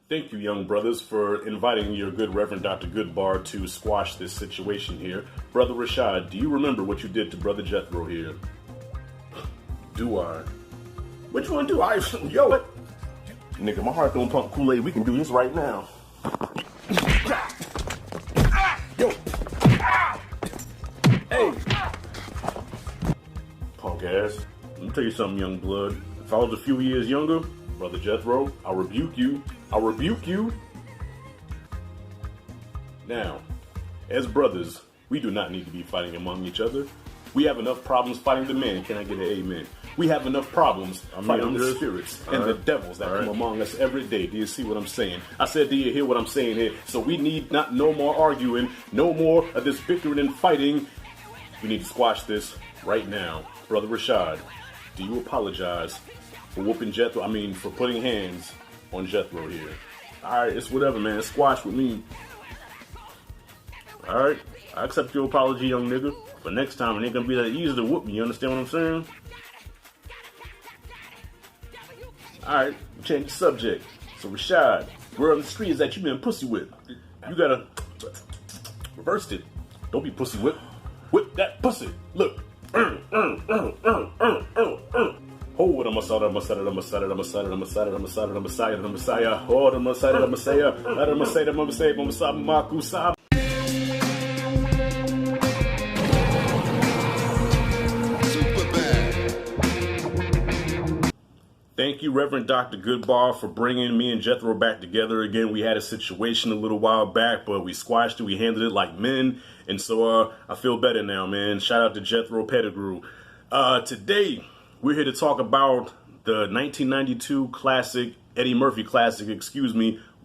Thank you, young brothers, for inviting your good Reverend Dr. Goodbar to squash this situation here. Brother Rashad, do you remember what you did to Brother Jethro here? Do I? What you wanna do? Yo, what? Nigga, my heart don't pump Kool-Aid. We can do this right now. Yo. Hey. Punk ass. Let me tell you something, young blood. If I was a few years younger, Brother Jethro, I'll rebuke you. I'll rebuke you. Now, as brothers, we do not need to be fighting among each other. We have enough problems fighting the men. Can I get an amen? We have enough problems fighting the spirits and the devils that come among us every day. Do you see what I'm saying? I said, do you hear what I'm saying here? So we need no more arguing, no more of this bickering and fighting. We need to squash this right now. Brother Rashad, do you apologize for whooping Jethro? For putting hands on Jethro here. Alright, it's whatever, man. Squash with me. Alright, I accept your apology, young nigga. But next time, it ain't gonna be that easy to whoop me. You understand what I'm saying? Alright, change the subject. So, Rashad, where on the street is that you been pussy whipped? You gotta reverse it. Don't be pussy whipped. Whip that pussy. Look. Oh, the Messiah, the Messiah, the Messiah, the Messiah, the Messiah, the Messiah, the Messiah, the Messiah. Oh, the Messiah, the Messiah, the Messiah, the Messiah, the Messiah, Makusab. Thank you, Reverend Dr. Goodbar, for bringing me and Jethro back together again. We had a situation a little while back, but we squashed it. We handled it like men. And so I feel better now, man. Shout out to Jethro Pettigrew. Today, we're here to talk about the 1992 classic, Eddie Murphy classic,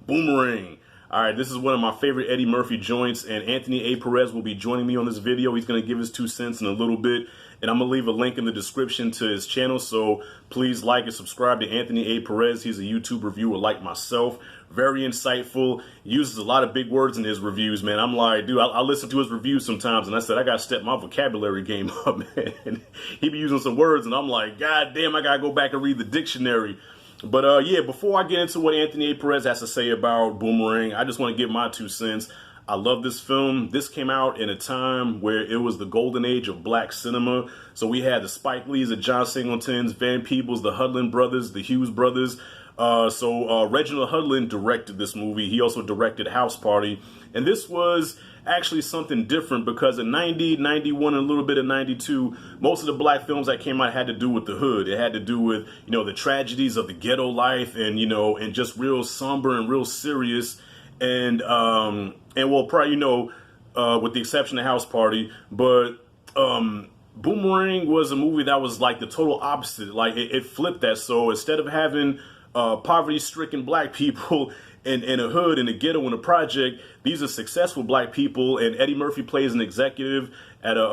Boomerang. All right, this is one of my favorite Eddie Murphy joints, and Anthony A. Perez will be joining me on this video. He's going to give his 2 cents in a little bit, and I'm going to leave a link in the description to his channel, so please like and subscribe to Anthony A. Perez. He's a YouTube reviewer like myself. Very insightful. Uses a lot of big words in his reviews, man. I'm like, dude, I listen to his reviews sometimes, and I said, I got to step my vocabulary game up, man. He be using some words, and I'm like, God damn, I got to go back and read the dictionary. But yeah, before I get into what Anthony A. Perez has to say about Boomerang, I just want to give my 2 cents. I love this film. This came out in a time where it was the golden age of black cinema. So we had the Spike Lees, the John Singletons, Van Peebles, the Hudlin brothers, the Hughes brothers. Reginald Hudlin directed this movie. He also directed House Party. And this was actually something different because in 90, 91, and a little bit of 92, most of the black films that came out had to do with the hood. It had to do with, the tragedies of the ghetto life and, and just real somber and real serious. And well, probably, with the exception of House Party, but Boomerang was a movie that was like the total opposite. Like it flipped that. So instead of having poverty-stricken black people in a hood, in a ghetto, in a project, these are successful black people, and Eddie Murphy plays an executive at a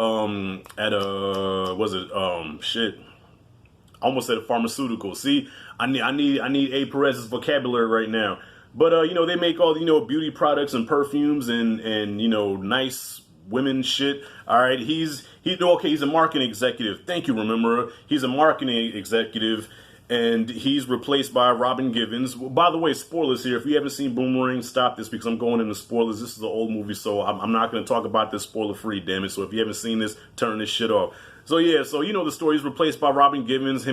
almost at a pharmaceutical. See, I need A. Perez's vocabulary right now. But they make all beauty products and perfumes and nice women shit. All right, he's a marketing executive. Thank you, remember, he's a marketing executive. And he's replaced by Robin Givens. Well, by the way, spoilers here. If you haven't seen Boomerang, stop this because I'm going into spoilers. This is an old movie, so I'm not going to talk about this spoiler-free, damn it. So if you haven't seen this, turn this shit off. So yeah, so the story. He's replaced by Robin Givens.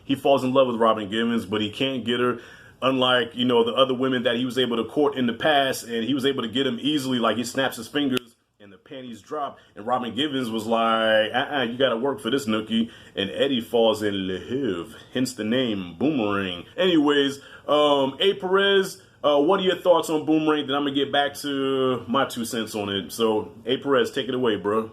He falls in love with Robin Givens, but he can't get her. Unlike, the other women that he was able to court in the past, and he was able to get them easily, like he snaps his fingers and the panties drop, and Robin Givens was like, you gotta work for this nookie, and Eddie falls in love, hence the name Boomerang. Anyways, A. Perez, what are your thoughts on Boomerang? Then I'm gonna get back to my 2 cents on it. So, A. Perez, take it away, bro.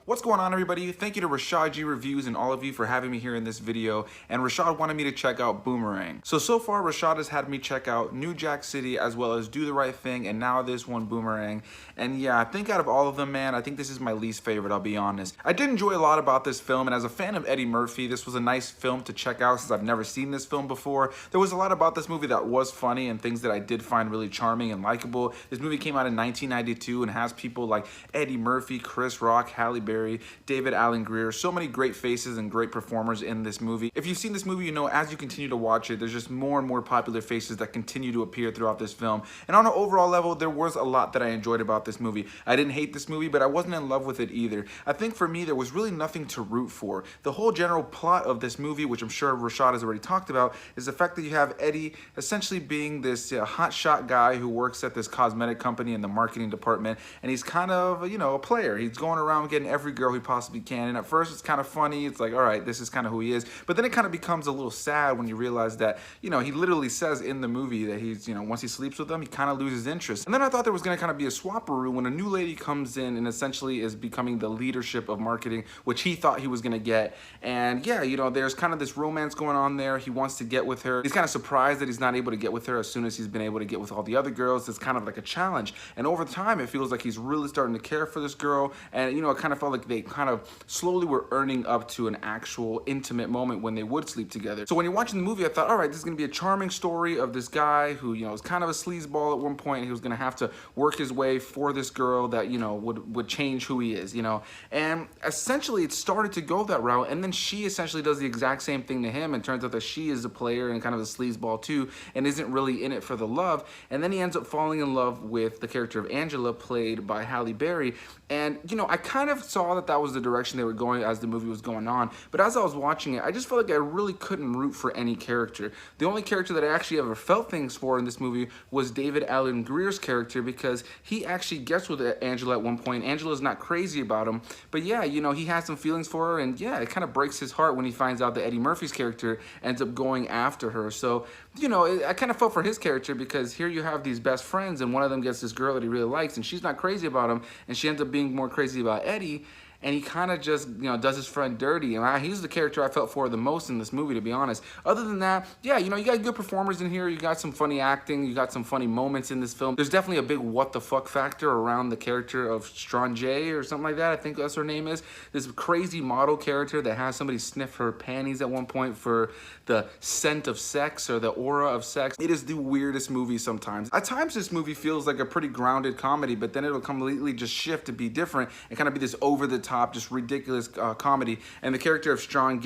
What's going on, everybody? Thank you to Rashad G Reviews and all of you for having me here in this video. And Rashad wanted me to check out Boomerang. So far Rashad has had me check out New Jack City as well as Do the Right Thing and now this one, Boomerang. And yeah, I think out of all of them, man, I think this is my least favorite, I'll be honest. I did enjoy a lot about this film, and as a fan of Eddie Murphy, this was a nice film to check out since I've never seen this film before. There was a lot about this movie that was funny and things that I did find really charming and likable. This movie came out in 1992 and has people like Eddie Murphy, Chris Rock, Halle Berry, David Alan Grier, so many great faces and great performers in this movie. If you've seen this movie, you know as you continue to watch it, there's just more and more popular faces that continue to appear throughout this film. And on an overall level, there was a lot that I enjoyed about this movie. I didn't hate this movie, but I wasn't in love with it either. I think for me, there was really nothing to root for. The whole general plot of this movie, which I'm sure Rashad has already talked about, is the fact that you have Eddie essentially being this hotshot guy who works at this cosmetic company in the marketing department, and he's kind of, you know, a player. He's going around getting every girl he possibly can, and at first it's kind of funny. It's like, all right, this is kind of who he is, but then it kind of becomes a little sad when you realize that, you know, he literally says in the movie that he's, you know, once he sleeps with them, he kind of loses interest. And then I thought there was going to kind of be a swapperoo when a new lady comes in and essentially is becoming the leadership of marketing, which he thought he was going to get. And yeah, you know, there's kind of this romance going on there. He wants to get with her. He's kind of surprised that he's not able to get with her as soon as he's been able to get with all the other girls. It's kind of like a challenge. And over time, it feels like he's really starting to care for this girl. And, you know, it kind of felt like they kind of slowly were earning up to an actual intimate moment when they would sleep together. So when you're watching the movie, I thought, all right, this is going to be a charming story of this guy who, you know, is kind of a sleazeball at one point. And he was going to have to work his way for this girl that, you know, would change who he is, you know. And essentially it started to go that route, and then she essentially does the exact same thing to him, and turns out that she is a player and kind of a sleazeball too, and isn't really in it for the love. And then he ends up falling in love with the character of Angela, played by Halle Berry. And, you know, I kind of saw that that was the direction they were going as the movie was going on, but as I was watching it, I just felt like I really couldn't root for any character. The only character that I actually ever felt things for in this movie was David Alan Grier's character, because he actually gets with Angela at one point. Angela's not crazy about him, but yeah, you know, he has some feelings for her, and yeah, it kind of breaks his heart when he finds out that Eddie Murphy's character ends up going after her. So, you know, I kind of felt for his character, because here you have these best friends, and one of them gets this girl that he really likes, and she's not crazy about him, and she ends up being more crazy about Eddie. And he kind of just, you know, does his friend dirty. And he's the character I felt for the most in this movie, to be honest. Other than that, yeah, you know, you got good performers in here. You got some funny acting. You got some funny moments in this film. There's definitely a big what the fuck factor around the character of Strange or something like that. I think that's her name is. This crazy model character that has somebody sniff her panties at one point for the scent of sex or the aura of sex. It is the weirdest movie sometimes. At times, this movie feels like a pretty grounded comedy, but then it'll completely just shift to be different and kind of be this over-the-top, just ridiculous comedy. And the character of Strange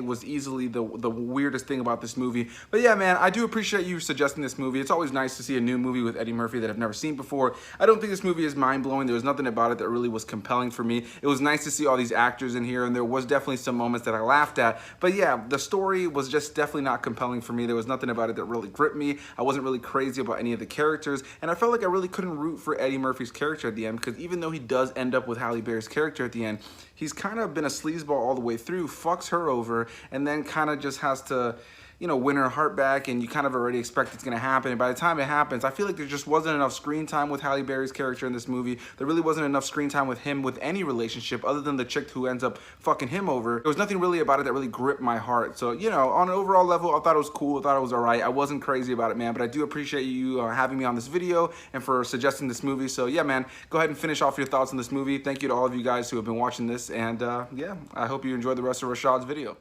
was easily the weirdest thing about this movie. But yeah, man, I do appreciate you suggesting this movie. It's always nice to see a new movie with Eddie Murphy that I've never seen before. I don't think this movie is mind-blowing. There was nothing about it that really was compelling for me. It was nice to see all these actors in here, and there was definitely some moments that I laughed at. But yeah, the story was just definitely not compelling for me. There was nothing about it that really gripped me. I wasn't really crazy about any of the characters, and I felt like I really couldn't root for Eddie Murphy's character at the end, because even though he does end up with Halle Berry's character at the end, he's kind of been a sleazeball all the way through, fucks her over, and then kind of just has to, you know, win her heart back, and you kind of already expect it's going to happen. And by the time it happens, I feel like there just wasn't enough screen time with Halle Berry's character in this movie. There really wasn't enough screen time with him with any relationship other than the chick who ends up fucking him over. There was nothing really about it that really gripped my heart. So, you know, on an overall level, I thought it was cool. I thought it was all right. I wasn't crazy about it, man, but I do appreciate you having me on this video and for suggesting this movie. So, yeah, man, go ahead and finish off your thoughts on this movie. Thank you to all of you guys who have been watching this, and yeah, I hope you enjoyed the rest of Rashad's video.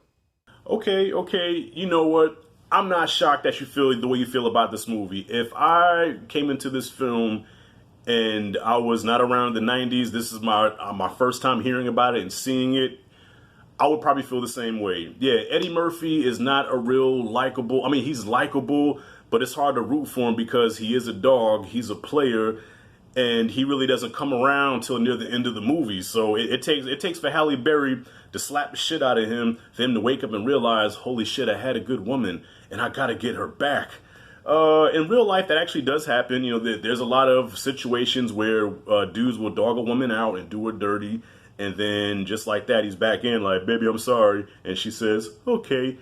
Okay, you know what? I'm not shocked that you feel the way you feel about this movie. If I came into this film and I was not around the 90s, this is my first time hearing about it and seeing it, I would probably feel the same way. Yeah, Eddie Murphy is not a real likable, I mean, he's likable, but it's hard to root for him because he is a dog, he's a player, and he really doesn't come around till near the end of the movie. So it takes for Halle Berry to slap the shit out of him, for him to wake up and realize, holy shit, I had a good woman, and I gotta get her back. In real life, that actually does happen. You know, there's a lot of situations where dudes will dog a woman out and do her dirty, and then just like that, he's back in like, baby, I'm sorry, and she says, okay.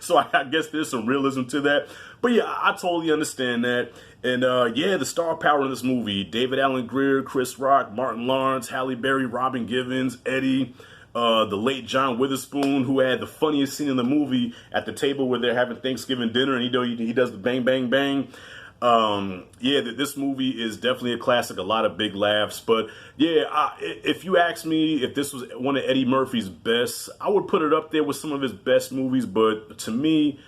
So I guess there's some realism to that. But yeah, I totally understand that. And yeah, the star power in this movie: David Alan Grier, Chris Rock, Martin Lawrence, Halle Berry, Robin Givens, Eddie, the late John Witherspoon, who had the funniest scene in the movie at the table where they're having Thanksgiving dinner, and he does the bang bang bang. Yeah, this movie is definitely a classic. A lot of big laughs. But yeah, if you ask me if this was one of Eddie Murphy's best, I would put it up there with some of his best movies. But to me,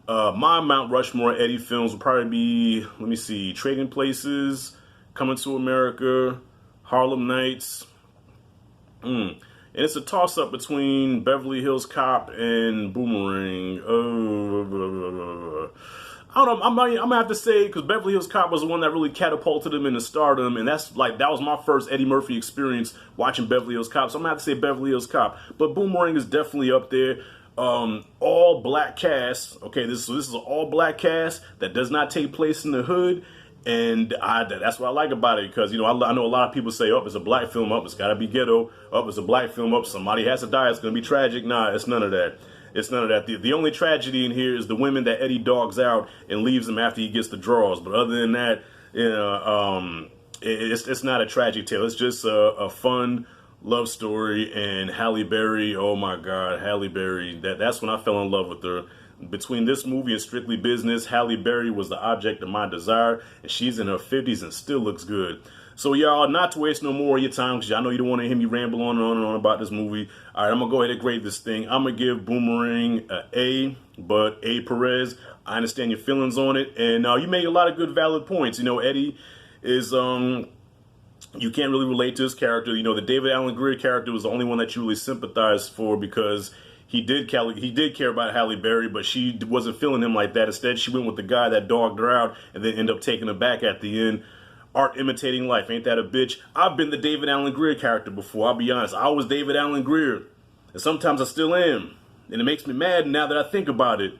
my Mount Rushmore Eddie films would probably be, let me see, Trading Places, Coming to America, Harlem Nights. And it's a toss-up between Beverly Hills Cop and Boomerang. I don't know. I'm gonna have to say, because Beverly Hills Cop was the one that really catapulted him into stardom, and that was my first Eddie Murphy experience watching Beverly Hills Cop. So I'm gonna have to say Beverly Hills Cop. But Boomerang is definitely up there. All black cast. Okay, this is an all black cast that does not take place in the hood, and that's what I like about it, because I know a lot of people say, oh, it's a black film, it's got to be ghetto, it's a black film, somebody has to die, it's gonna be tragic. Nah, it's none of that. It's none of that. The only tragedy in here is the women that Eddie dogs out and leaves them after he gets the draws. But other than that, it's not a tragic tale. It's just a fun love story. And Halle Berry, oh my God, Halle Berry. That's when I fell in love with her. Between this movie and Strictly Business, Halle Berry was the object of my desire, and she's in her 50s and still looks good. So y'all, not to waste no more of your time, because I know you don't want to hear me ramble on and on and on about this movie. All right, I'm going to go ahead and grade this thing. I'm going to give Boomerang an A, but A. Perez, I understand your feelings on it, and you made a lot of good, valid points. Eddie is, you can't really relate to his character. The David Alan Grier character was the only one that you really sympathized for, because he did care about Halle Berry, but she wasn't feeling him like that. Instead, she went with the guy that dogged her out and then ended up taking her back at the end. Art imitating life, ain't that a bitch? I've been the David Alan Grier character before, I'll be honest. I was David Alan Grier, and sometimes I still am. And it makes me mad now that I think about it.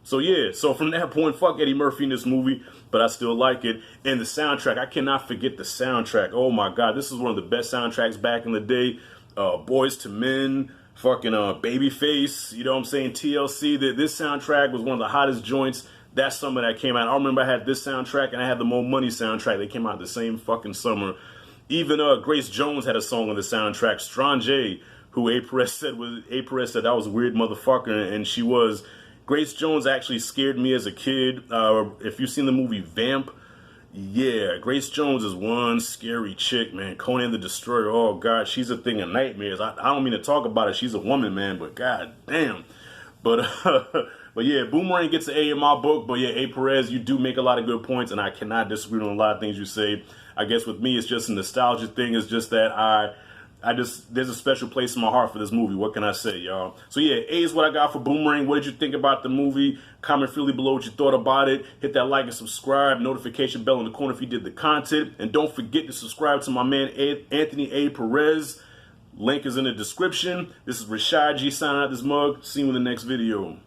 So yeah, so from that point, fuck Eddie Murphy in this movie, but I still like it. And the soundtrack, I cannot forget the soundtrack. Oh my God, this is one of the best soundtracks back in the day. Boys to Men, fucking Babyface, you know what I'm saying, TLC. This soundtrack was one of the hottest joints that summer that came out. I remember I had this soundtrack and I had the Mo Money soundtrack. They came out the same fucking summer. Even Grace Jones had a song on the soundtrack. Strange, who A. Perez said that was a weird motherfucker, and she was. Grace Jones actually scared me as a kid. If you've seen the movie Vamp, yeah, Grace Jones is one scary chick, man. Conan the Destroyer, oh God, she's a thing of nightmares. I don't mean to talk about it. She's a woman, man, but God damn. But yeah, Boomerang gets an A in my book. But yeah, A. Perez, you do make a lot of good points, and I cannot disagree on a lot of things you say. I guess with me, it's just a nostalgia thing. It's just that there's a special place in my heart for this movie. What can I say, y'all? So yeah, A is what I got for Boomerang. What did you think about the movie? Comment freely below what you thought about it. Hit that like and subscribe. Notification bell in the corner if you did the content. And don't forget to subscribe to my man, Anthony A. Perez. Link is in the description. This is Rashad G signing out this mug. See you in the next video.